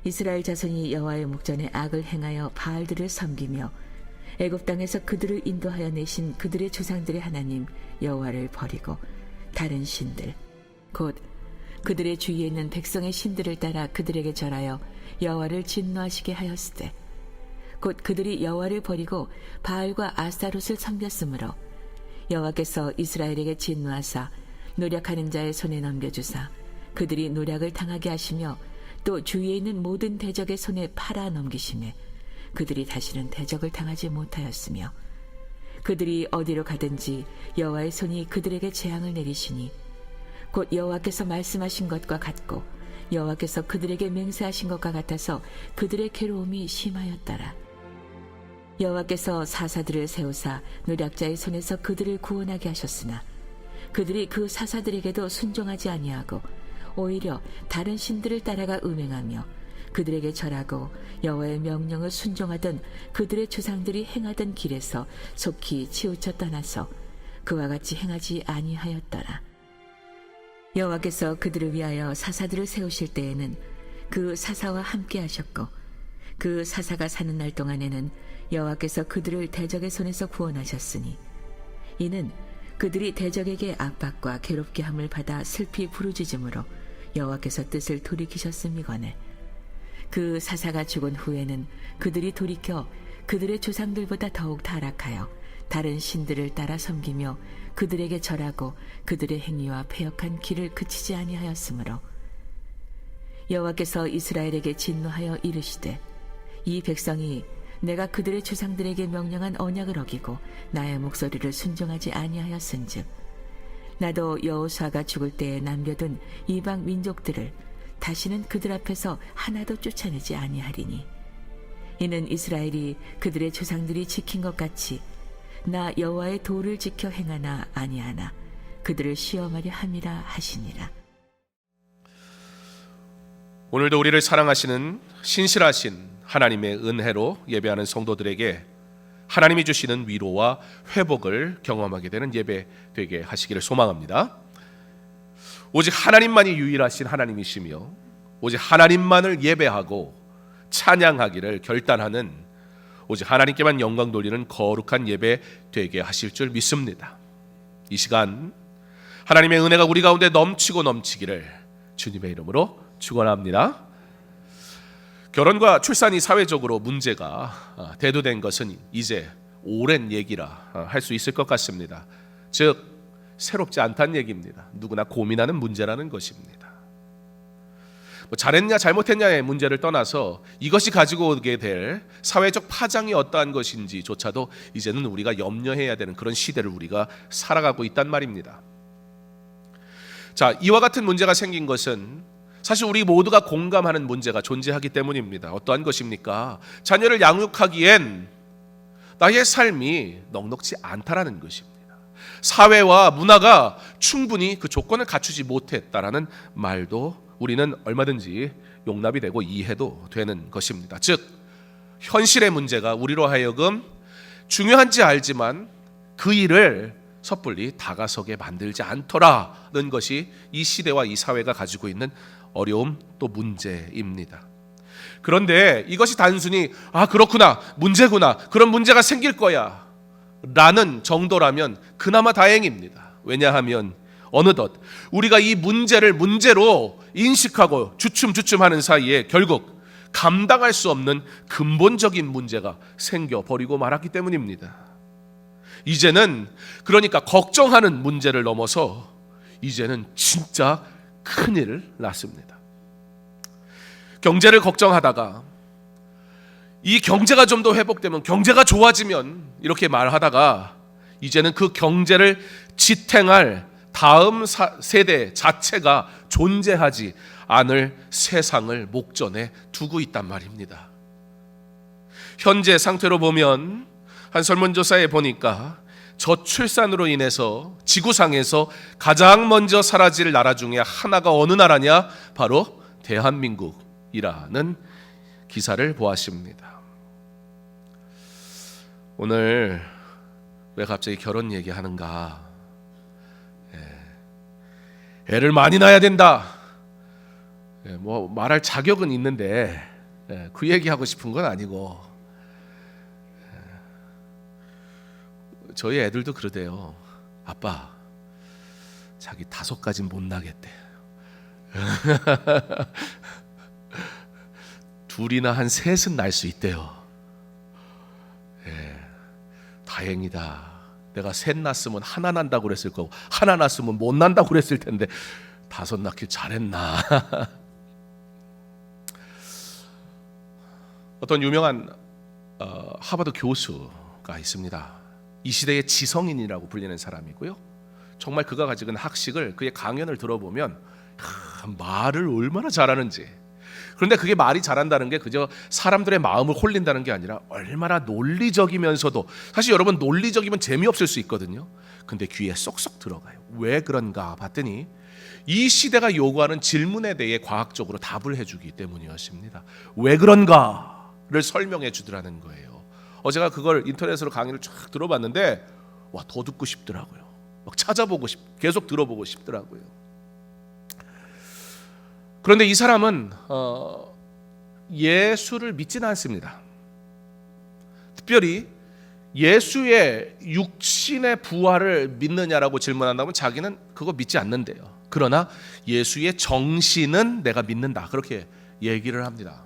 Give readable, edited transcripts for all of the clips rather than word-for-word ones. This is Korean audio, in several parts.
이스라엘 자손이 여호와의 목전에 악을 행하여 바알들을 섬기며 애굽 땅에서 그들을 인도하여 내신 그들의 조상들의 하나님 여호와를 버리고 다른 신들 곧 그들의 주위에 있는 백성의 신들을 따라 그들에게 절하여 여호와를 진노하시게 하였으되 곧 그들이 여호와를 버리고 바알과 아스타롯을 섬겼으므로 여호와께서 이스라엘에게 진노하사 노략하는 자의 손에 넘겨주사 그들이 노략을 당하게 하시며 또 주위에 있는 모든 대적의 손에 팔아 넘기시매 그들이 다시는 대적을 당하지 못하였으며 그들이 어디로 가든지 여호와의 손이 그들에게 재앙을 내리시니 곧 여호와께서 말씀하신 것과 같고 여호와께서 그들에게 맹세하신 것과 같아서 그들의 괴로움이 심하였더라. 여호와께서 사사들을 세우사 노략자의 손에서 그들을 구원하게 하셨으나 그들이 그 사사들에게도 순종하지 아니하고 오히려 다른 신들을 따라가 음행하며 그들에게 절하고 여호와의 명령을 순종하던 그들의 조상들이 행하던 길에서 속히 치우쳐 떠나서 그와 같이 행하지 아니하였더라. 여호와께서 그들을 위하여 사사들을 세우실 때에는 그 사사와 함께 하셨고 그 사사가 사는 날 동안에는 여호와께서 그들을 대적의 손에서 구원하셨으니 이는 그들이 대적에게 압박과 괴롭게 함을 받아 슬피 부르짖음으로 여호와께서 뜻을 돌이키셨음이거늘 그 사사가 죽은 후에는 그들이 돌이켜 그들의 조상들보다 더욱 타락하여 다른 신들을 따라 섬기며 그들에게 절하고 그들의 행위와 패역한 길을 그치지 아니하였으므로 여호와께서 이스라엘에게 진노하여 이르시되 이 백성이 내가 그들의 조상들에게 명령한 언약을 어기고 나의 목소리를 순종하지 아니하였은즉 나도 여호수아가 죽을 때에 남겨둔 이방 민족들을 다시는 그들 앞에서 하나도 쫓아내지 아니하리니 이는 이스라엘이 그들의 조상들이 지킨 것 같이 나 여호와의 도를 지켜 행하나 아니하나 그들을 시험하려 함이라 하시니라. 오늘도 우리를 사랑하시는 신실하신 하나님의 은혜로 예배하는 성도들에게 하나님이 주시는 위로와 회복을 경험하게 되는 예배 되게 하시기를 소망합니다. 오직 하나님만이 유일하신 하나님이시며 오직 하나님만을 예배하고 찬양하기를 결단하는 오직 하나님께만 영광 돌리는 거룩한 예배 되게 하실 줄 믿습니다. 이 시간 하나님의 은혜가 우리 가운데 넘치고 넘치기를 주님의 이름으로 축원합니다. 결혼과 출산이 사회적으로 문제가 대두된 것은 이제 오랜 얘기라 할 수 있을 것 같습니다. 즉 새롭지 않다는 얘기입니다. 누구나 고민하는 문제라는 것입니다. 잘했냐 잘못했냐의 문제를 떠나서 이것이 가지고 오게 될 사회적 파장이 어떠한 것인지조차도 이제는 우리가 염려해야 되는 그런 시대를 우리가 살아가고 있단 말입니다. 자, 이와 같은 문제가 생긴 것은 사실 우리 모두가 공감하는 문제가 존재하기 때문입니다. 어떠한 것입니까? 자녀를 양육하기엔 나의 삶이 넉넉지 않다라는 것입니다. 사회와 문화가 충분히 그 조건을 갖추지 못했다라는 말도 우리는 얼마든지 용납이 되고 이해도 되는 것입니다. 즉 현실의 문제가 우리로 하여금 중요한지 알지만 그 일을 섣불리 다가서게 만들지 않더라는 것이 이 시대와 이 사회가 가지고 있는 어려움 또 문제입니다. 그런데 이것이 단순히 그렇구나 문제구나 그런 문제가 생길 거야 라는 정도라면 그나마 다행입니다. 왜냐하면 어느덧 우리가 이 문제를 문제로 인식하고 주춤주춤하는 사이에 결국 감당할 수 없는 근본적인 문제가 생겨버리고 말았기 때문입니다. 이제는 그러니까 걱정하는 문제를 넘어서 이제는 진짜 큰일 났습니다. 경제를 걱정하다가 이 경제가 좀 더 회복되면 경제가 좋아지면 이렇게 말하다가 이제는 그 경제를 지탱할 다음 세대 자체가 존재하지 않을 세상을 목전에 두고 있단 말입니다. 현재 상태로 보면 한 설문조사에 보니까 저출산으로 인해서 지구상에서 가장 먼저 사라질 나라 중에 하나가 어느 나라냐? 바로 대한민국이라는 기사를 보았습니다. 오늘 왜 갑자기 결혼 얘기하는가? 애를 많이 낳아야 된다. 뭐 말할 자격은 있는데 그 얘기하고 싶은 건 아니고, 저희 애들도 그러대요. 아빠, 자기 5가지는 못 나겠대. 둘이나 한 3은 날 수 있대요. 다행이다. 내가 3 낳았으면 하나 난다고 그랬을 거고, 하나 낳았으면 못 난다고 그랬을 텐데 5 낳길 잘했나. 어떤 유명한 하버드 교수가 있습니다. 이 시대의 지성인이라고 불리는 사람이고요. 정말 그가 가지고 있는 학식을, 그의 강연을 들어보면 말을 얼마나 잘하는지. 그런데 그게 말이 잘한다는 게 그저 사람들의 마음을 홀린다는 게 아니라 얼마나 논리적이면서도, 사실 여러분 논리적이면 재미없을 수 있거든요. 근데 귀에 쏙쏙 들어가요. 왜 그런가 봤더니 이 시대가 요구하는 질문에 대해 과학적으로 답을 해주기 때문이었습니다. 왜 그런가를 설명해 주더라는 거예요. 제가 그걸 인터넷으로 강의를 쫙 들어봤는데 더 듣고 싶더라고요. 막 찾아보고 계속 들어보고 싶더라고요. 그런데 이 사람은 예수를 믿지는 않습니다. 특별히 예수의 육신의 부활을 믿느냐라고 질문한다면 자기는 그거 믿지 않는데요. 그러나 예수의 정신은 내가 믿는다, 그렇게 얘기를 합니다.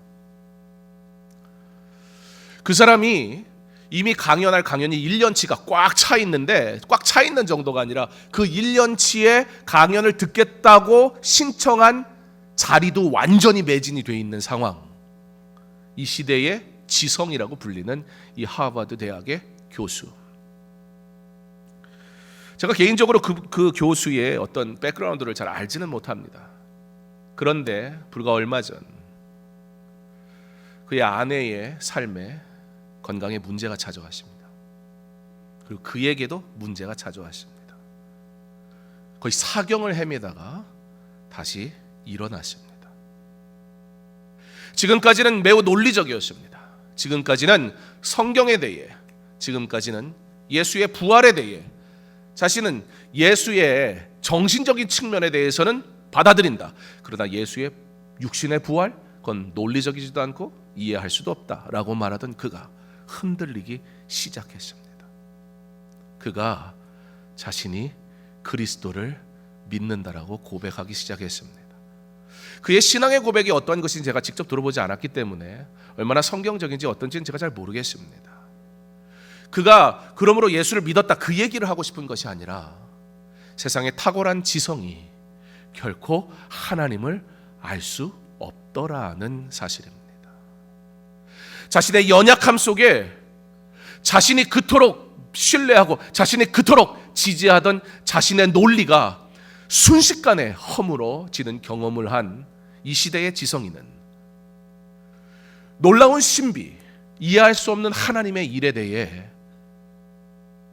그 사람이 이미 강연할 강연이 1년치가 꽉 차 있는데, 꽉 차 있는 정도가 아니라 그 1년치의 강연을 듣겠다고 신청한 자리도 완전히 매진이 돼 있는 상황. 이 시대의 지성이라고 불리는 이 하버드 대학의 교수. 제가 개인적으로 그 교수의 어떤 백그라운드를 잘 알지는 못합니다. 그런데 불과 얼마 전 그의 아내의 삶에 건강에 문제가 찾아왔습니다. 그리고 그에게도 문제가 찾아왔습니다. 거의 사경을 헤매다가 다시 일어났습니다. 지금까지는 매우 논리적이었습니다. 지금까지는 성경에 대해, 지금까지는 예수의 부활에 대해, 자신은 예수의 정신적인 측면에 대해서는 받아들인다. 그러나 예수의 육신의 부활, 그건 논리적이지도 않고 이해할 수도 없다라고 말하던 그가 흔들리기 시작했습니다. 그가 자신이 그리스도를 믿는다라고 고백하기 시작했습니다. 그의 신앙의 고백이 어떠한 것인지 제가 직접 들어보지 않았기 때문에 얼마나 성경적인지 어떤지는 제가 잘 모르겠습니다. 그가 그러므로 예수를 믿었다, 그 얘기를 하고 싶은 것이 아니라 세상의 탁월한 지성이 결코 하나님을 알 수 없더라는 사실입니다. 자신의 연약함 속에 자신이 그토록 신뢰하고 자신이 그토록 지지하던 자신의 논리가 순식간에 허물어지는 경험을 한 이 시대의 지성인은 놀라운 신비, 이해할 수 없는 하나님의 일에 대해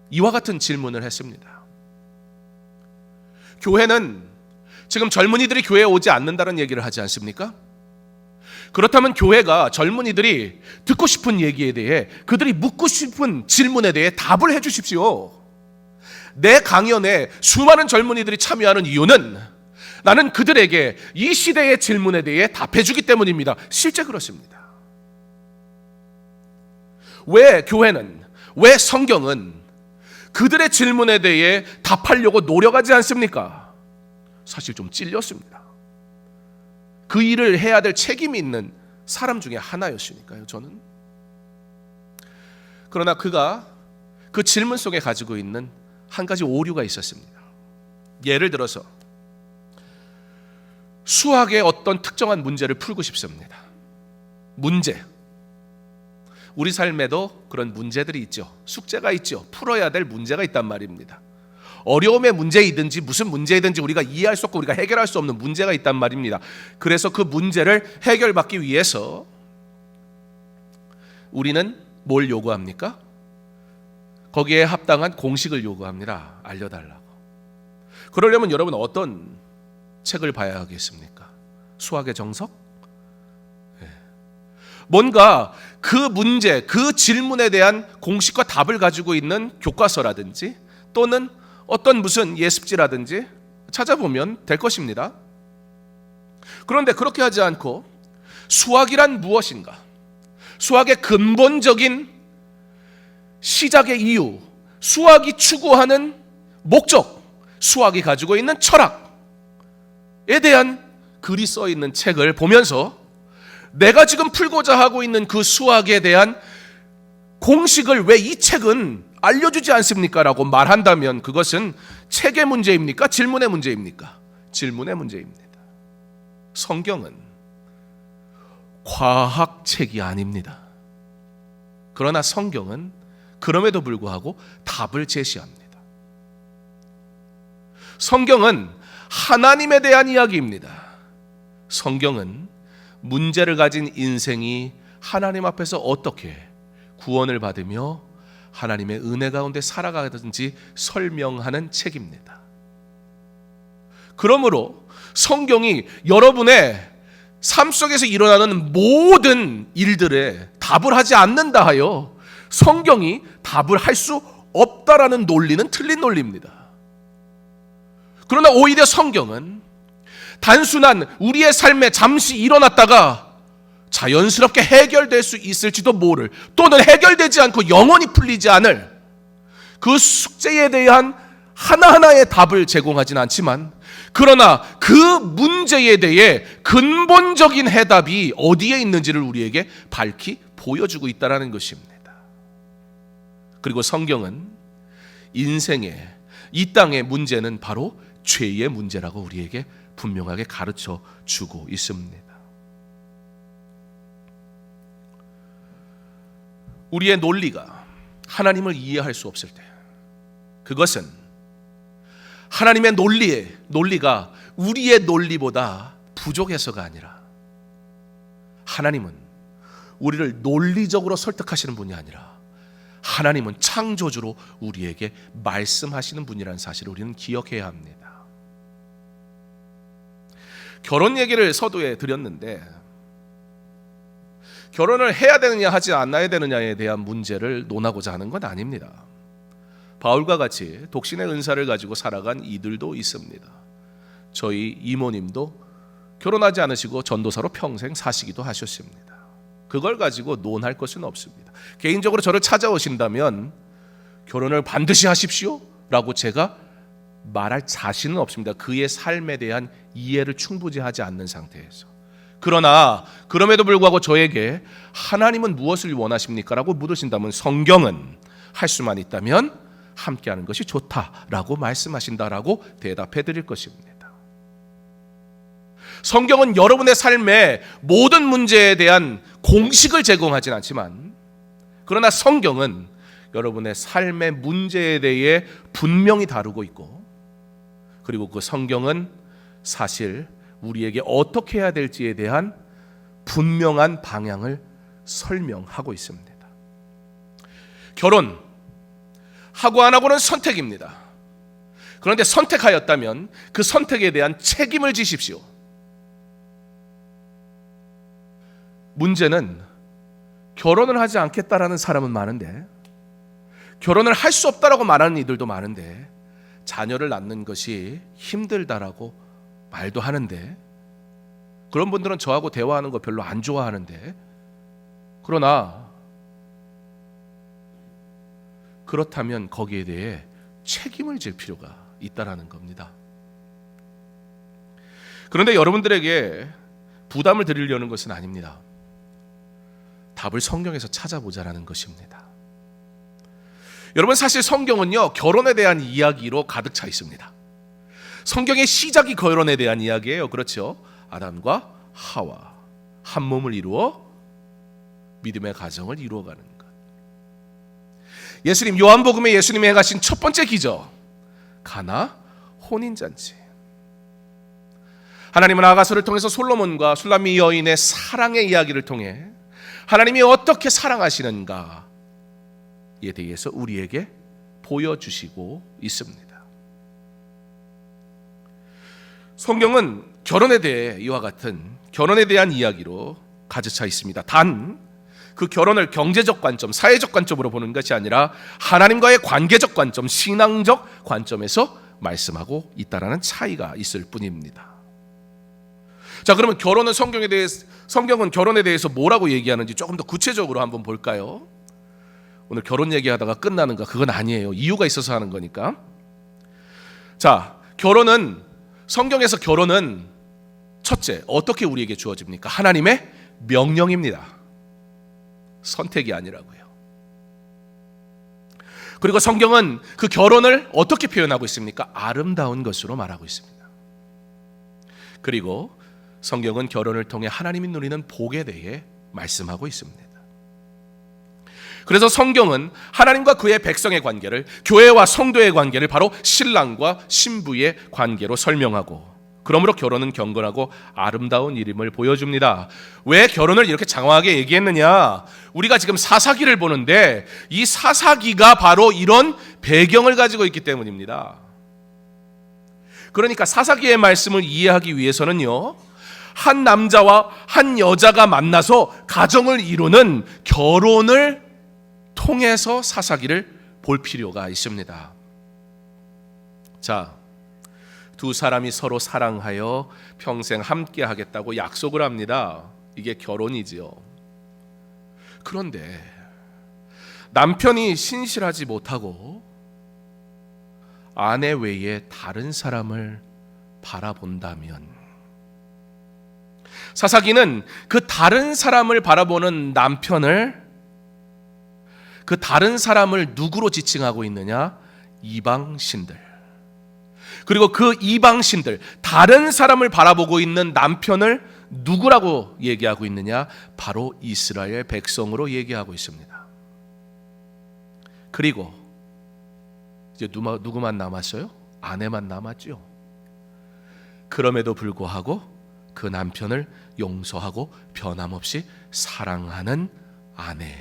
이와 같은 질문을 했습니다. 교회는 지금 젊은이들이 교회에 오지 않는다는 얘기를 하지 않습니까? 그렇다면 교회가 젊은이들이 듣고 싶은 얘기에 대해, 그들이 묻고 싶은 질문에 대해 답을 해 주십시오. 내 강연에 수많은 젊은이들이 참여하는 이유는 나는 그들에게 이 시대의 질문에 대해 답해 주기 때문입니다. 실제 그렇습니다. 왜 교회는, 왜 성경은 그들의 질문에 대해 답하려고 노력하지 않습니까? 사실 좀 찔렸습니다. 그 일을 해야 될 책임이 있는 사람 중에 하나였으니까요, 저는. 그러나 그가 그 질문 속에 가지고 있는 한 가지 오류가 있었습니다. 예를 들어서 수학의 어떤 특정한 문제를 풀고 싶습니다. 문제. 우리 삶에도 그런 문제들이 있죠. 숙제가 있죠. 풀어야 될 문제가 있단 말입니다. 어려움의 문제이든지 무슨 문제이든지 우리가 이해할 수 없고 우리가 해결할 수 없는 문제가 있단 말입니다. 그래서 그 문제를 해결받기 위해서 우리는 뭘 요구합니까? 거기에 합당한 공식을 요구합니다. 알려달라고. 그러려면 여러분 어떤 책을 봐야 하겠습니까? 수학의 정석? 뭔가 그 문제, 그 질문에 대한 공식과 답을 가지고 있는 교과서라든지 또는 어떤 무슨 예습지라든지 찾아보면 될 것입니다. 그런데 그렇게 하지 않고 수학이란 무엇인가? 수학의 근본적인 시작의 이유, 수학이 추구하는 목적, 수학이 가지고 있는 철학에 대한 글이 써 있는 책을 보면서 내가 지금 풀고자 하고 있는 그 수학에 대한 공식을 왜 이 책은 알려주지 않습니까? 라고 말한다면 그것은 책의 문제입니까? 질문의 문제입니까? 질문의 문제입니다. 성경은 과학책이 아닙니다. 그러나 성경은 그럼에도 불구하고 답을 제시합니다. 성경은 하나님에 대한 이야기입니다. 성경은 문제를 가진 인생이 하나님 앞에서 어떻게 구원을 받으며 하나님의 은혜 가운데 살아가든지 설명하는 책입니다. 그러므로 성경이 여러분의 삶 속에서 일어나는 모든 일들에 답을 하지 않는다 하여 성경이 답을 할 수 없다라는 논리는 틀린 논리입니다. 그러나 오히려 성경은 단순한 우리의 삶에 잠시 일어났다가 자연스럽게 해결될 수 있을지도 모를, 또는 해결되지 않고 영원히 풀리지 않을 그 숙제에 대한 하나하나의 답을 제공하진 않지만, 그러나 그 문제에 대해 근본적인 해답이 어디에 있는지를 우리에게 밝히 보여주고 있다는 것입니다. 그리고 성경은 인생의, 이 땅의 문제는 바로 죄의 문제라고 우리에게 분명하게 가르쳐 주고 있습니다. 우리의 논리가 하나님을 이해할 수 없을 때, 그것은 하나님의 논리가 우리의 논리보다 부족해서가 아니라, 하나님은 우리를 논리적으로 설득하시는 분이 아니라 하나님은 창조주로 우리에게 말씀하시는 분이라는 사실을 우리는 기억해야 합니다. 결혼 얘기를 서두에 드렸는데, 결혼을 해야 되느냐 하지 않아야 되느냐에 대한 문제를 논하고자 하는 건 아닙니다. 바울과 같이 독신의 은사를 가지고 살아간 이들도 있습니다. 저희 이모님도 결혼하지 않으시고 전도사로 평생 사시기도 하셨습니다. 그걸 가지고 논할 것은 없습니다. 개인적으로 저를 찾아오신다면 결혼을 반드시 하십시오 라고 제가 말할 자신은 없습니다. 그의 삶에 대한 이해를 충분히 하지 않는 상태에서. 그러나 그럼에도 불구하고 저에게 하나님은 무엇을 원하십니까? 라고 물으신다면 성경은 할 수만 있다면 함께하는 것이 좋다라고 말씀하신다라고 대답해 드릴 것입니다. 성경은 여러분의 삶의 모든 문제에 대한 공식을 제공하진 않지만, 그러나 성경은 여러분의 삶의 문제에 대해 분명히 다루고 있고, 그리고 그 성경은 사실 우리에게 어떻게 해야 될지에 대한 분명한 방향을 설명하고 있습니다. 결혼 하고 안 하고는 선택입니다. 그런데 선택하였다면 그 선택에 대한 책임을 지십시오. 문제는 결혼을 하지 않겠다라는 사람은 많은데, 결혼을 할 수 없다라고 말하는 이들도 많은데, 자녀를 낳는 것이 힘들다라고 말도 하는데, 그런 분들은 저하고 대화하는 거 별로 안 좋아하는데, 그러나 그렇다면 거기에 대해 책임을 질 필요가 있다라는 겁니다. 그런데 여러분들에게 부담을 드리려는 것은 아닙니다. 답을 성경에서 찾아보자라는 것입니다. 여러분, 사실 성경은요, 결혼에 대한 이야기로 가득 차 있습니다. 성경의 시작이 결혼에 대한 이야기예요. 그렇죠? 아담과 하와 한 몸을 이루어 믿음의 가정을 이루어가는 것. 예수님, 요한복음에 예수님이 행하신 첫 번째 기적, 가나 혼인잔치. 하나님은 아가서를 통해서 솔로몬과 술람미 여인의 사랑의 이야기를 통해 하나님이 어떻게 사랑하시는가에 대해서 우리에게 보여주시고 있습니다. 성경은 결혼에 대해 이와 같은 결혼에 대한 이야기로 가득 차 있습니다. 단 그 결혼을 경제적 관점, 사회적 관점으로 보는 것이 아니라 하나님과의 관계적 관점, 신앙적 관점에서 말씀하고 있다라는 차이가 있을 뿐입니다. 자, 그러면 성경은 결혼에 대해서 뭐라고 얘기하는지 조금 더 구체적으로 한번 볼까요? 오늘 결혼 얘기하다가 끝나는가? 그건 아니에요. 이유가 있어서 하는 거니까. 자, 성경에서 결혼은 첫째, 어떻게 우리에게 주어집니까? 하나님의 명령입니다. 선택이 아니라고요. 그리고 성경은 그 결혼을 어떻게 표현하고 있습니까? 아름다운 것으로 말하고 있습니다. 그리고 성경은 결혼을 통해 하나님이 누리는 복에 대해 말씀하고 있습니다. 그래서 성경은 하나님과 그의 백성의 관계를, 교회와 성도의 관계를 바로 신랑과 신부의 관계로 설명하고, 그러므로 결혼은 경건하고 아름다운 일임을 보여줍니다. 왜 결혼을 이렇게 장황하게 얘기했느냐? 우리가 지금 사사기를 보는데 이 사사기가 바로 이런 배경을 가지고 있기 때문입니다. 그러니까 사사기의 말씀을 이해하기 위해서는요, 한 남자와 한 여자가 만나서 가정을 이루는 결혼을 통해서 사사기를 볼 필요가 있습니다. 자, 두 사람이 서로 사랑하여 평생 함께 하겠다고 약속을 합니다. 이게 결혼이지요. 그런데 남편이 신실하지 못하고 아내 외에 다른 사람을 바라본다면, 사사기는 그 다른 사람을 바라보는 남편을, 그 다른 사람을 누구로 지칭하고 있느냐? 이방신들. 그리고 그 이방신들, 다른 사람을 바라보고 있는 남편을 누구라고 얘기하고 있느냐? 바로 이스라엘 백성으로 얘기하고 있습니다. 그리고 이제 누구만 남았어요? 아내만 남았죠. 그럼에도 불구하고 그 남편을 용서하고 변함없이 사랑하는 아내,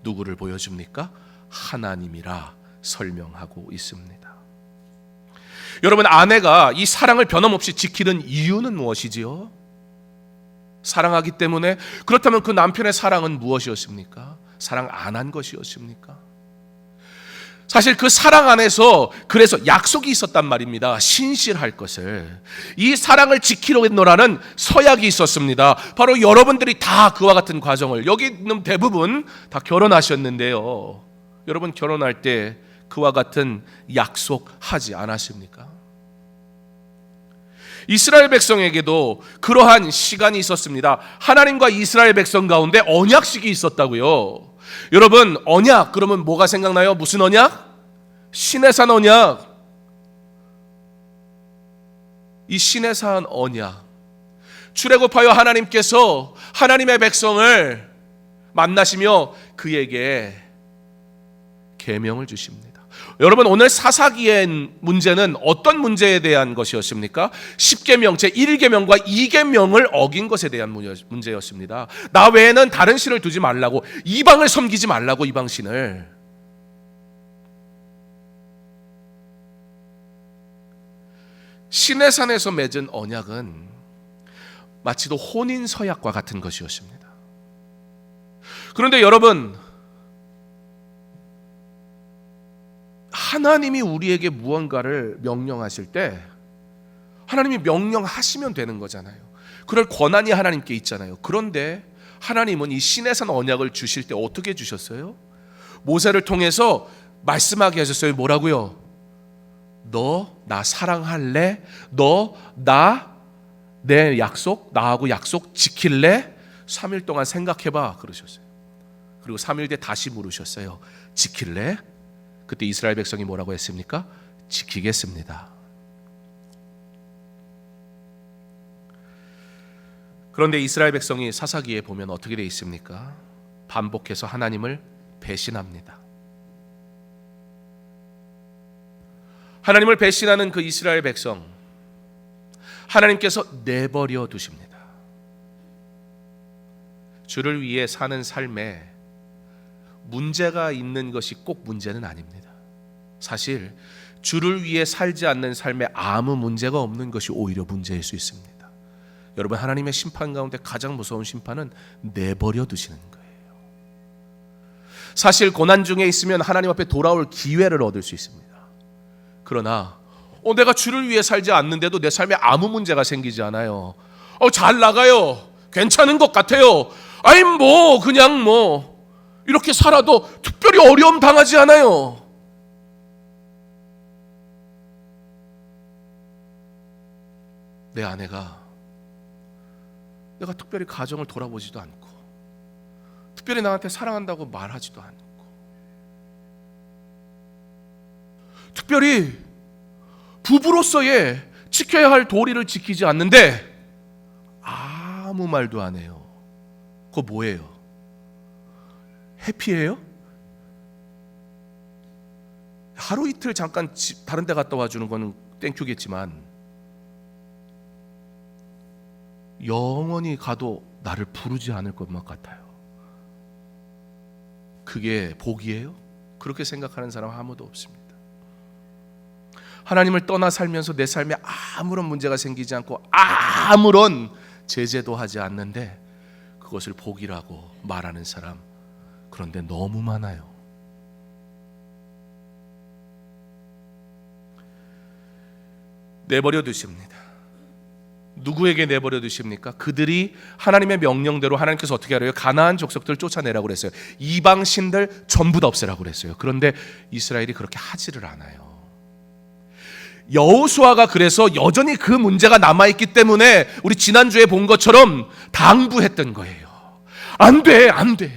누구를 보여줍니까? 하나님이라 설명하고 있습니다. 여러분, 아내가 이 사랑을 변함없이 지키는 이유는 무엇이지요? 사랑하기 때문에. 그렇다면 그 남편의 사랑은 무엇이었습니까? 사랑 안 한 것이었습니까? 사실 그 사랑 안에서 그래서 약속이 있었단 말입니다. 신실할 것을. 이 사랑을 지키려는 서약이 있었습니다. 바로 여러분들이 다 그와 같은 과정을, 여기 있는 대부분 다 결혼하셨는데요, 여러분 결혼할 때 그와 같은 약속하지 않았습니까? 이스라엘 백성에게도 그러한 시간이 있었습니다. 하나님과 이스라엘 백성 가운데 언약식이 있었다고요. 여러분, 언약 그러면 뭐가 생각나요? 무슨 언약? 시내산 언약. 이 시내산 언약, 출애굽하여 하나님께서 하나님의 백성을 만나시며 그에게 계명을 주십니다. 여러분, 오늘 사사기의 문제는 어떤 문제에 대한 것이었습니까? 10계명, 제1계명과 2계명을 어긴 것에 대한 문제였습니다. 나 외에는 다른 신을 두지 말라고, 이방을 섬기지 말라고, 이방신을. 시내산에서 맺은 언약은 마치도 혼인 서약과 같은 것이었습니다. 그런데 여러분, 하나님이 우리에게 무언가를 명령하실 때 하나님이 명령하시면 되는 거잖아요. 그럴 권한이 하나님께 있잖아요. 그런데 하나님은 이 시내산 언약을 주실 때 어떻게 주셨어요? 모세를 통해서 말씀하게 하셨어요. 뭐라고요? 너 나 사랑할래? 너 내 약속, 나하고 약속 지킬래? 3일 동안 생각해봐 그러셨어요. 그리고 3일 뒤에 다시 물으셨어요. 지킬래? 그때 이스라엘 백성이 뭐라고 했습니까? 지키겠습니다. 그런데 이스라엘 백성이 사사기에 보면 어떻게 되어 있습니까? 반복해서 하나님을 배신합니다. 하나님을 배신하는 그 이스라엘 백성, 하나님께서 내버려 두십니다. 주를 위해 사는 삶에 문제가 있는 것이 꼭 문제는 아닙니다. 사실 주를 위해 살지 않는 삶에 아무 문제가 없는 것이 오히려 문제일 수 있습니다. 여러분, 하나님의 심판 가운데 가장 무서운 심판은 내버려 두시는 거예요. 사실 고난 중에 있으면 하나님 앞에 돌아올 기회를 얻을 수 있습니다. 그러나 내가 주를 위해 살지 않는데도 내 삶에 아무 문제가 생기지 않아요. 잘 나가요. 괜찮은 것 같아요. 아니 그냥 이렇게 살아도 특별히 어려움 당하지 않아요. 내 아내가 내가 특별히 가정을 돌아보지도 않고 특별히 나한테 사랑한다고 말하지도 않고 특별히 부부로서의 지켜야 할 도리를 지키지 않는데 아무 말도 안 해요. 그거 뭐예요? 해피해요? 하루 이틀 잠깐 다른 데 갔다 와주는 거는 땡큐겠지만 영원히 가도 나를 부르지 않을 것만 같아요. 그게 복이에요? 그렇게 생각하는 사람 아무도 없습니다. 하나님을 떠나 살면서 내 삶에 아무런 문제가 생기지 않고 아무런 제재도 하지 않는데 그것을 복이라고 말하는 사람, 그런데 너무 많아요. 내버려 두십니다. 누구에게 내버려 두십니까? 그들이 하나님의 명령대로 하나님께서 어떻게 하래요? 가나안 족속들을 쫓아내라고 그랬어요. 이방 신들 전부 다 없애라고 그랬어요. 그런데 이스라엘이 그렇게 하지를 않아요. 여호수아가 그래서 여전히 그 문제가 남아있기 때문에 우리 지난주에 본 것처럼 당부했던 거예요. 안 돼, 안 돼.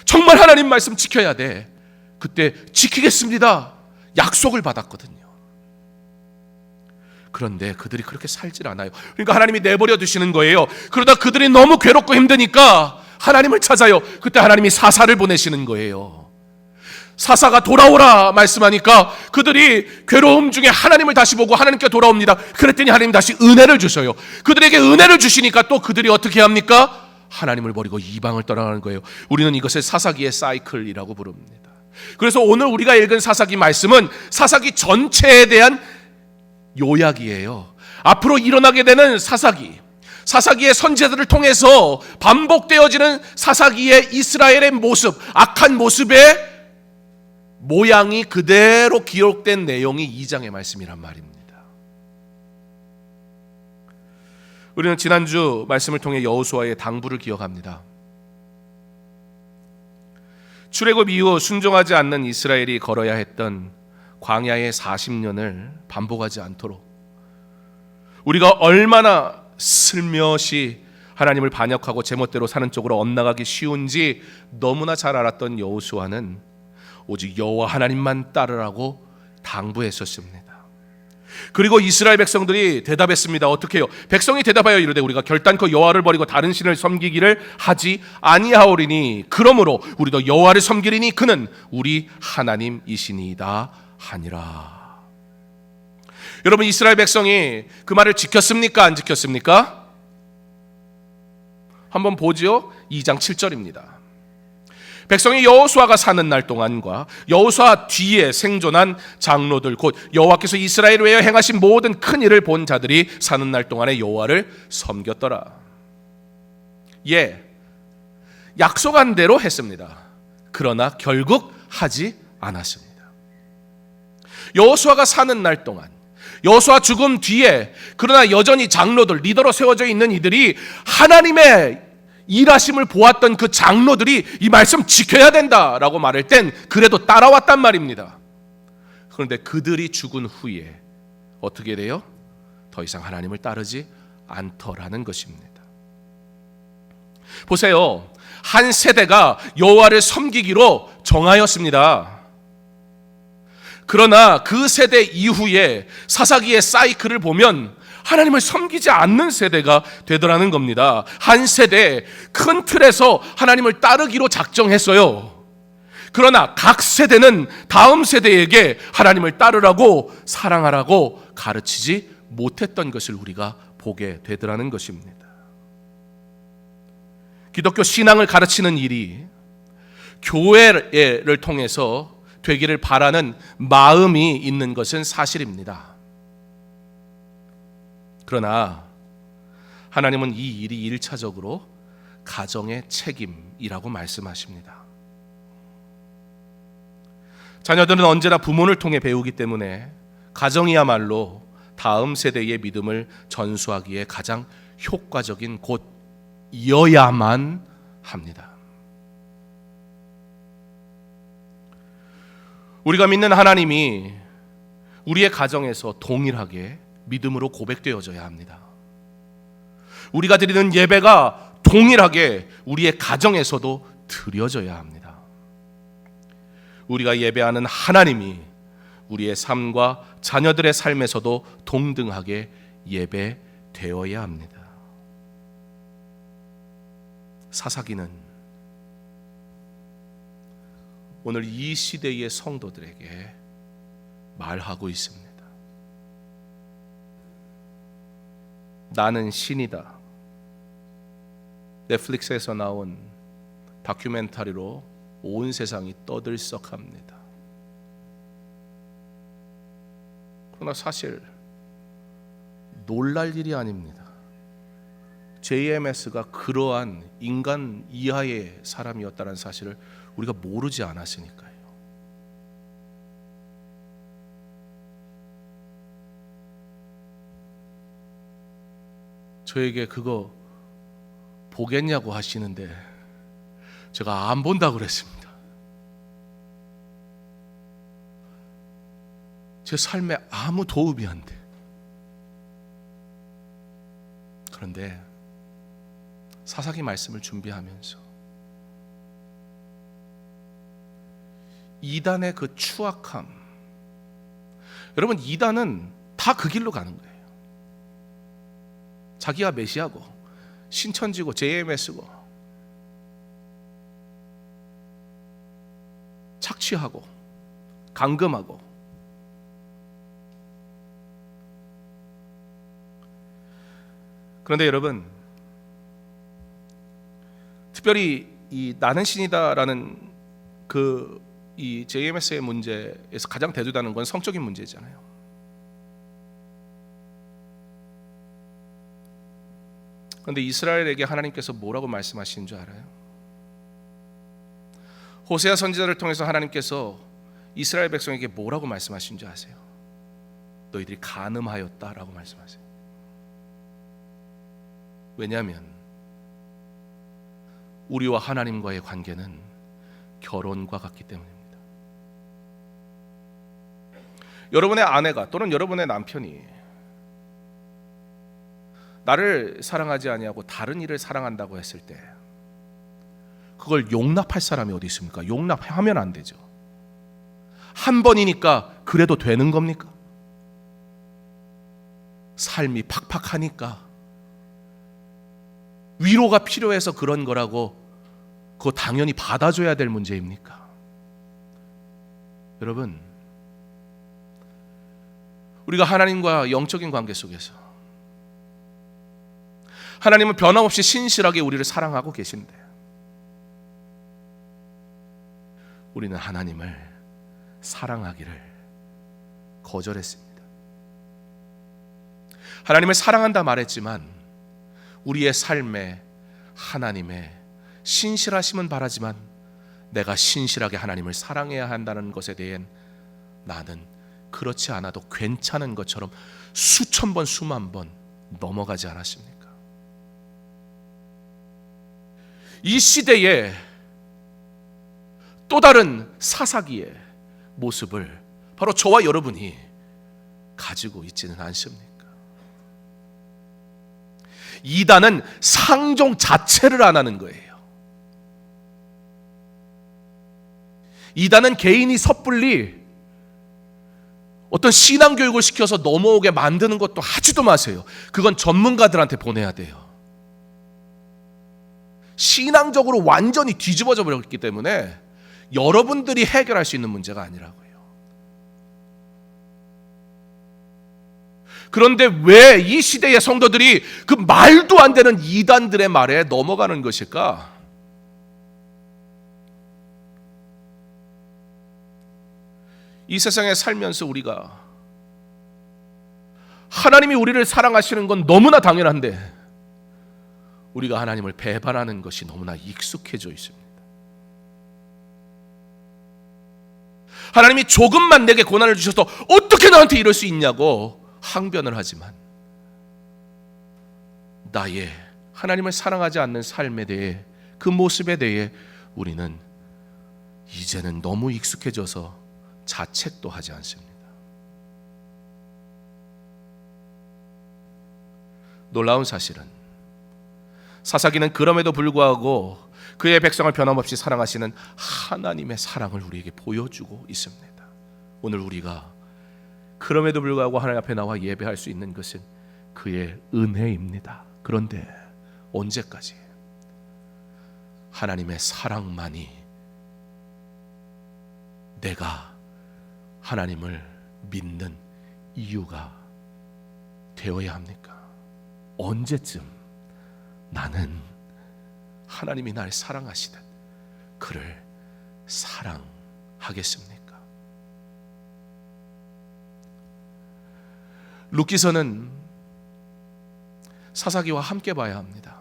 정말 하나님 말씀 지켜야 돼. 그때 지키겠습니다. 약속을 받았거든요. 그런데 그들이 그렇게 살질 않아요. 그러니까 하나님이 내버려 두시는 거예요. 그러다 그들이 너무 괴롭고 힘드니까 하나님을 찾아요. 그때 하나님이 사사를 보내시는 거예요. 사사가 돌아오라 말씀하니까 그들이 괴로움 중에 하나님을 다시 보고 하나님께 돌아옵니다. 그랬더니 하나님 다시 은혜를 주셔요. 그들에게 은혜를 주시니까 또 그들이 어떻게 합니까? 하나님을 버리고 이방을 떠나가는 거예요. 우리는 이것을 사사기의 사이클이라고 부릅니다. 그래서 오늘 우리가 읽은 사사기 말씀은 사사기 전체에 대한 요약이에요. 앞으로 일어나게 되는 사사기의 선지자들을 통해서 반복되어지는 사사기의 이스라엘의 모습, 악한 모습의 모양이 그대로 기록된 내용이 2장의 말씀이란 말입니다. 우리는 지난주 말씀을 통해 여호수아의 당부를 기억합니다. 출애굽 이후 순종하지 않는 이스라엘이 걸어야 했던 광야의 40년을 반복하지 않도록 우리가 얼마나 슬며시 하나님을 반역하고 제멋대로 사는 쪽으로 엇나가기 쉬운지 너무나 잘 알았던 여호수아는 오직 여호와 하나님만 따르라고 당부했었습니다. 그리고 이스라엘 백성들이 대답했습니다. 어떻게 해요? 백성이 대답하여 이르되 우리가 결단코 여호와를 버리고 다른 신을 섬기기를 하지 아니하오리니 그러므로 우리도 여호와를 섬기리니 그는 우리 하나님이시니이다 하니라. 여러분, 이스라엘 백성이 그 말을 지켰습니까? 안 지켰습니까? 한번 보죠. 2장 7절입니다. 백성이 여호수아가 사는 날 동안과 여호수아 뒤에 생존한 장로들 곧 여호와께서 이스라엘 외에 행하신 모든 큰 일을 본 자들이 사는 날 동안에 여호와를 섬겼더라. 약속한 대로 했습니다. 그러나 결국 하지 않았습니다. 여호수아가 사는 날 동안, 여호수아 죽음 뒤에 그러나 여전히 장로들, 리더로 세워져 있는 이들이 하나님의 일하심을 보았던 그 장로들이 이 말씀 지켜야 된다라고 말할 땐 그래도 따라왔단 말입니다. 그런데 그들이 죽은 후에 어떻게 돼요? 더 이상 하나님을 따르지 않더라는 것입니다. 보세요. 한 세대가 여호와를 섬기기로 정하였습니다. 그러나 그 세대 이후에 사사기의 사이클을 보면 하나님을 섬기지 않는 세대가 되더라는 겁니다. 한 세대 큰 틀에서 하나님을 따르기로 작정했어요. 그러나 각 세대는 다음 세대에게 하나님을 따르라고 사랑하라고 가르치지 못했던 것을 우리가 보게 되더라는 것입니다. 기독교 신앙을 가르치는 일이 교회를 통해서 되기를 바라는 마음이 있는 것은 사실입니다. 그러나 하나님은 이 일이 1차적으로 가정의 책임이라고 말씀하십니다. 자녀들은 언제나 부모를 통해 배우기 때문에 가정이야말로 다음 세대의 믿음을 전수하기에 가장 효과적인 곳이어야만 합니다. 우리가 믿는 하나님이 우리의 가정에서 동일하게 믿음으로 고백되어져야 합니다. 우리가 드리는 예배가 동일하게 우리의 가정에서도 드려져야 합니다. 우리가 예배하는 하나님이 우리의 삶과 자녀들의 삶에서도 동등하게 예배되어야 합니다. 사사기는 오늘 이 시대의 성도들에게 말하고 있습니다. 나는 신이다. 넷플릭스에서 나온 다큐멘터리로 온 세상이 떠들썩합니다. 그러나 사실 놀랄 일이 아닙니다. JMS가 그러한 인간 이하의 사람이었다는 사실을 우리가 모르지 않았으니까요. 저에게 그거 보겠냐고 하시는데 제가 안 본다고 그랬습니다. 제 삶에 아무 도움이 안 돼. 그런데 사사기 말씀을 준비하면서 이단의 그 추악함, 여러분 이단은 다 그 길로 가는 거예요. 자기가 메시아고 신천지고 JMS고 착취하고 감금하고 그런데 여러분 특별히 이 나는 신이다라는 이 JMS의 문제에서 가장 대두되는 건 성적인 문제잖아요. 그런데 이스라엘에게 하나님께서 뭐라고 말씀하시는 줄 알아요? 호세아 선지자를 통해서 하나님께서 이스라엘 백성에게 뭐라고 말씀하신 줄 아세요? 너희들이 간음하였다라고 말씀하세요. 왜냐하면 우리와 하나님과의 관계는 결혼과 같기 때문입니다. 여러분의 아내가 또는 여러분의 남편이 나를 사랑하지 아니하고 다른 이를 사랑한다고 했을 때 그걸 용납할 사람이 어디 있습니까? 용납하면 안 되죠. 한 번이니까 그래도 되는 겁니까? 삶이 팍팍하니까 위로가 필요해서 그런 거라고 그거 당연히 받아줘야 될 문제입니까? 여러분, 우리가 하나님과 영적인 관계 속에서 하나님은 변함없이 신실하게 우리를 사랑하고 계신데 우리는 하나님을 사랑하기를 거절했습니다. 하나님을 사랑한다 말했지만 우리의 삶에 하나님의 신실하심은 바라지만 내가 신실하게 하나님을 사랑해야 한다는 것에 대해 나는 그렇지 않아도 괜찮은 것처럼 수천 번 수만 번 넘어가지 않았습니까? 이 시대에 또 다른 사사기의 모습을 바로 저와 여러분이 가지고 있지는 않습니까? 이단은 상종 자체를 안 하는 거예요. 이단은 개인이 섣불리 어떤 신앙교육을 시켜서 넘어오게 만드는 것도 하지도 마세요. 그건 전문가들한테 보내야 돼요. 신앙적으로 완전히 뒤집어져 버렸기 때문에 여러분들이 해결할 수 있는 문제가 아니라고요. 그런데 왜 이 시대의 성도들이 그 말도 안 되는 이단들의 말에 넘어가는 것일까? 이 세상에 살면서 우리가 하나님이 우리를 사랑하시는 건 너무나 당연한데 우리가 하나님을 배반하는 것이 너무나 익숙해져 있습니다. 하나님이 조금만 내게 고난을 주셔서 어떻게 나한테 이럴 수 있냐고 항변을 하지만 나의 하나님을 사랑하지 않는 삶에 대해, 그 모습에 대해 우리는 이제는 너무 익숙해져서 자책도 하지 않습니다. 놀라운 사실은 사사기는 그럼에도 불구하고 그의 백성을 변함없이 사랑하시는 하나님의 사랑을 우리에게 보여주고 있습니다. 오늘 우리가 그럼에도 불구하고 하나님 앞에 나와 예배할 수 있는 것은 그의 은혜입니다. 그런데 언제까지? 하나님의 사랑만이 내가 하나님을 믿는 이유가 되어야 합니까? 언제쯤 나는 하나님이 나를 사랑하시듯 그를 사랑하겠습니까? 룻기서는 사사기와 함께 봐야 합니다.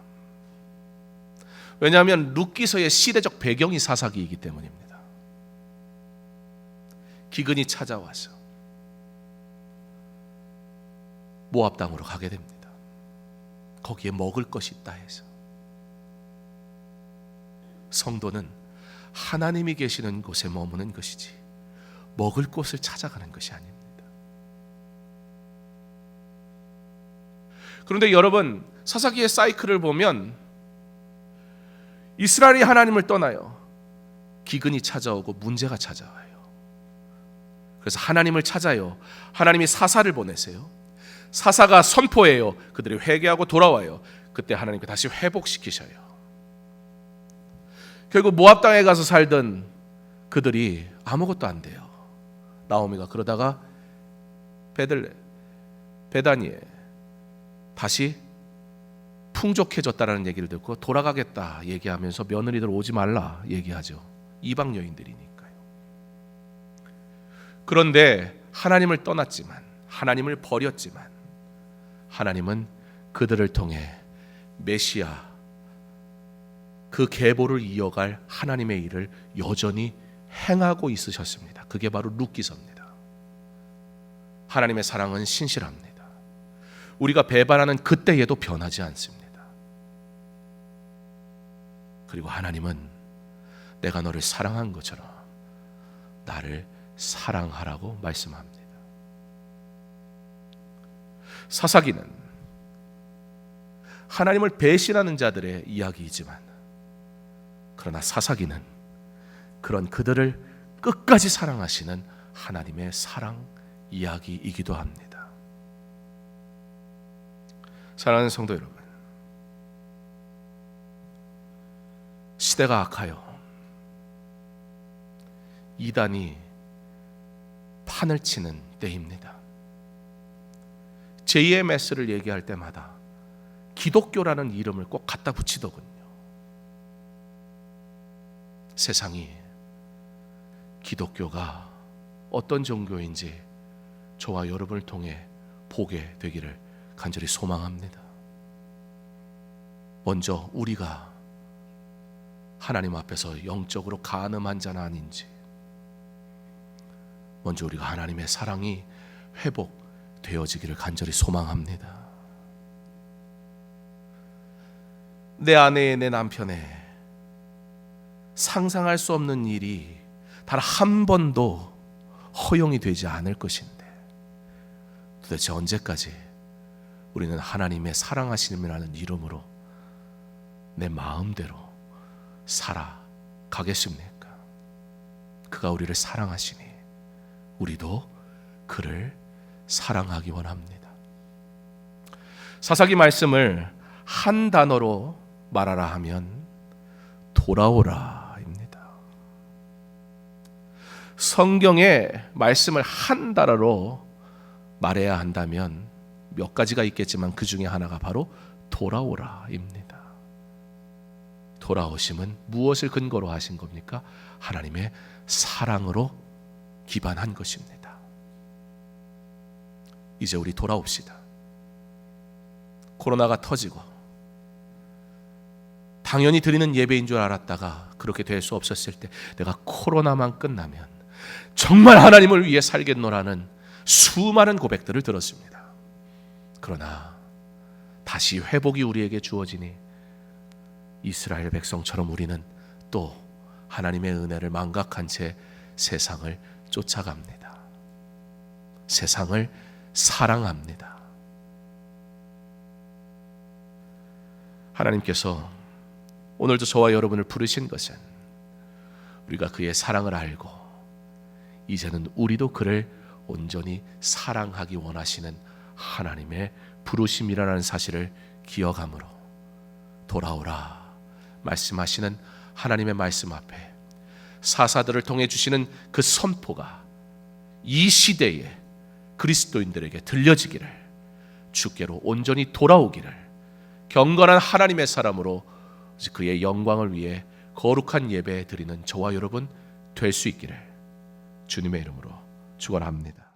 왜냐하면 룻기서의 시대적 배경이 사사기이기 때문입니다. 기근이 찾아와서 모압 땅으로 가게 됩니다. 거기에 먹을 것이 있다 해서. 성도는 하나님이 계시는 곳에 머무는 것이지 먹을 곳을 찾아가는 것이 아닙니다. 그런데 여러분, 사사기의 사이클을 보면 이스라엘이 하나님을 떠나요. 기근이 찾아오고 문제가 찾아와요. 그래서 하나님을 찾아요. 하나님이 사사를 보내세요. 사사가 선포해요. 그들이 회개하고 돌아와요. 그때 하나님께 다시 회복시키셔요. 결국 모압 땅에 가서 살던 그들이 아무것도 안 돼요. 나오미가 그러다가 베다니에 다시 풍족해졌다라는 얘기를 듣고 돌아가겠다 얘기하면서 며느리들 오지 말라 얘기하죠. 이방 여인들이니까요. 그런데 하나님을 떠났지만, 하나님을 버렸지만 하나님은 그들을 통해 메시아, 그 계보를 이어갈 하나님의 일을 여전히 행하고 있으셨습니다. 그게 바로 룻기서입니다. 하나님의 사랑은 신실합니다. 우리가 배반하는 그때에도 변하지 않습니다. 그리고 하나님은 내가 너를 사랑한 것처럼 나를 사랑하라고 말씀합니다. 사사기는 하나님을 배신하는 자들의 이야기이지만, 그러나 사사기는 그런 그들을 끝까지 사랑하시는 하나님의 사랑 이야기이기도 합니다. 사랑하는 성도 여러분, 시대가 악하여 이단이 판을 치는 때입니다. JMS를 얘기할 때마다 기독교라는 이름을 꼭 갖다 붙이더군요. 세상이 기독교가 어떤 종교인지 저와 여러분을 통해 보게 되기를 간절히 소망합니다. 먼저 우리가 하나님 앞에서 영적으로 간음한 자는 아닌지, 먼저 우리가 하나님의 사랑이 회복되어지기를 간절히 소망합니다. 내 아내의, 내 남편의 상상할 수 없는 일이 단 한 번도 허용이 되지 않을 것인데, 도대체 언제까지 우리는 하나님의 사랑하심이라는 이름으로 내 마음대로 살아가겠습니까? 그가 우리를 사랑하시니 우리도 그를 사랑하기 원합니다. 사사기 말씀을 한 단어로 말하라 하면 돌아오라입니다. 성경의 말씀을 한 단어로 말해야 한다면 몇 가지가 있겠지만 그 중에 하나가 바로 돌아오라입니다. 돌아오심은 무엇을 근거로 하신 겁니까? 하나님의 사랑으로 기반한 것입니다. 이제 우리 돌아옵시다. 코로나가 터지고 당연히 드리는 예배인 줄 알았다가 그렇게 될 수 없었을 때 내가 코로나만 끝나면 정말 하나님을 위해 살겠노라는 수많은 고백들을 들었습니다. 그러나 다시 회복이 우리에게 주어지니 이스라엘 백성처럼 우리는 또 하나님의 은혜를 망각한 채 세상을 쫓아갑니다. 세상을 사랑합니다. 하나님께서 오늘도 저와 여러분을 부르신 것은 우리가 그의 사랑을 알고 이제는 우리도 그를 온전히 사랑하기 원하시는 하나님의 부르심이라는 사실을 기억함으로 돌아오라 말씀하시는 하나님의 말씀 앞에 사사들을 통해 주시는 그 선포가 이 시대에 그리스도인들에게 들려지기를, 주께로 온전히 돌아오기를, 경건한 하나님의 사람으로 그의 영광을 위해 거룩한 예배 드리는 저와 여러분 될 수 있기를 주님의 이름으로 축원합니다.